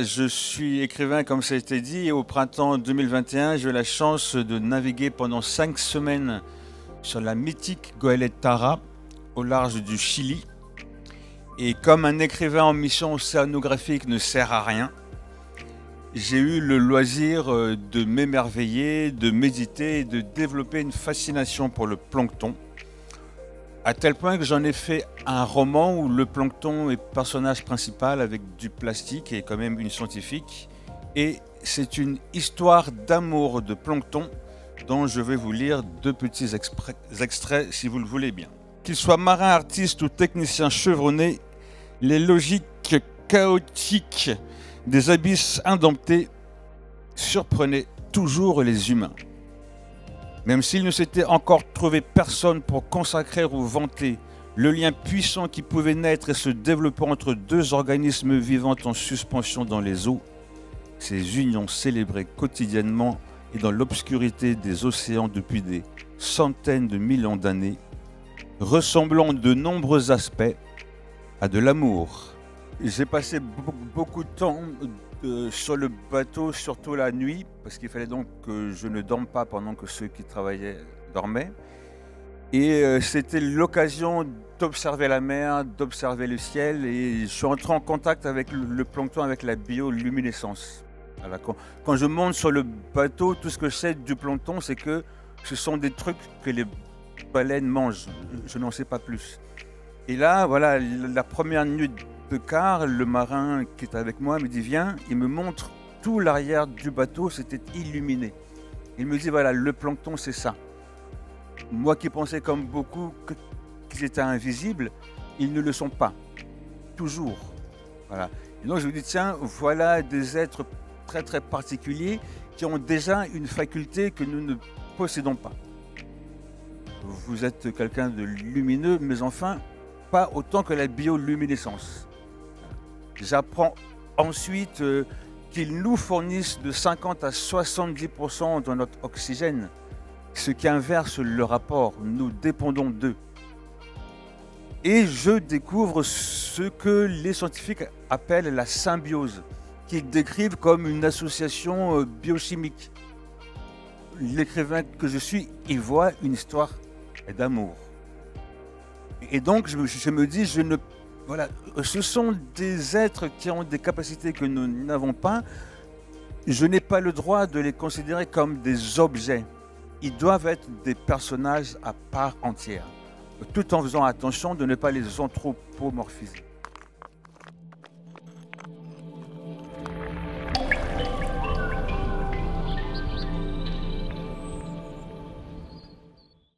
Je suis écrivain, comme ça a été dit, et au printemps 2021, j'ai eu la chance de naviguer pendant 5 semaines sur la mythique goélette Tara, au large du Chili. Et comme un écrivain en mission océanographique ne sert à rien, j'ai eu le loisir de m'émerveiller, de méditer et de développer une fascination pour le plancton, à tel point que j'en ai fait un roman où le plancton est personnage principal avec du plastique et quand même une scientifique. Et c'est une histoire d'amour de plancton dont je vais vous lire 2 petits extraits si vous le voulez bien. Qu'il soit marin, artiste ou technicien chevronné, les logiques chaotiques des abysses indomptés surprenaient toujours les humains. Même s'il ne s'était encore trouvé personne pour consacrer ou vanter le lien puissant qui pouvait naître et se développer entre 2 organismes vivant en suspension dans les eaux, ces unions célébrées quotidiennement et dans l'obscurité des océans depuis des centaines de millions d'années, ressemblant de nombreux aspects à de l'amour. J'ai passé beaucoup de temps sur le bateau, surtout la nuit, parce qu'il fallait donc que je ne dorme pas pendant que ceux qui travaillaient dormaient. Et c'était l'occasion d'observer la mer, d'observer le ciel, et je suis entré en contact avec le plancton, avec la bioluminescence. Voilà, quand je monte sur le bateau, tout ce que je sais du plancton, c'est que ce sont des trucs que les baleines mangent. Je n'en sais pas plus. Et là, voilà, la première nuit de quart, le marin qui est avec moi me dit viens, il me montre tout l'arrière du bateau, c'était illuminé. Il me dit voilà, le plancton c'est ça. Moi qui pensais comme beaucoup qu'ils étaient invisibles, ils ne le sont pas, toujours. Voilà. Et donc je me dis tiens, voilà des êtres très très particuliers qui ont déjà une faculté que nous ne possédons pas. Vous êtes quelqu'un de lumineux, mais enfin, pas autant que la bioluminescence. J'apprends ensuite qu'ils nous fournissent de 50 à 70% de notre oxygène, ce qui inverse le rapport. Nous dépendons d'eux. Et je découvre ce que les scientifiques appellent la symbiose, qu'ils décrivent comme une association biochimique. L'écrivain que je suis y voit une histoire d'amour. Et donc je me dis, voilà, ce sont des êtres qui ont des capacités que nous n'avons pas. Je n'ai pas le droit de les considérer comme des objets. Ils doivent être des personnages à part entière, tout en faisant attention de ne pas les anthropomorphiser.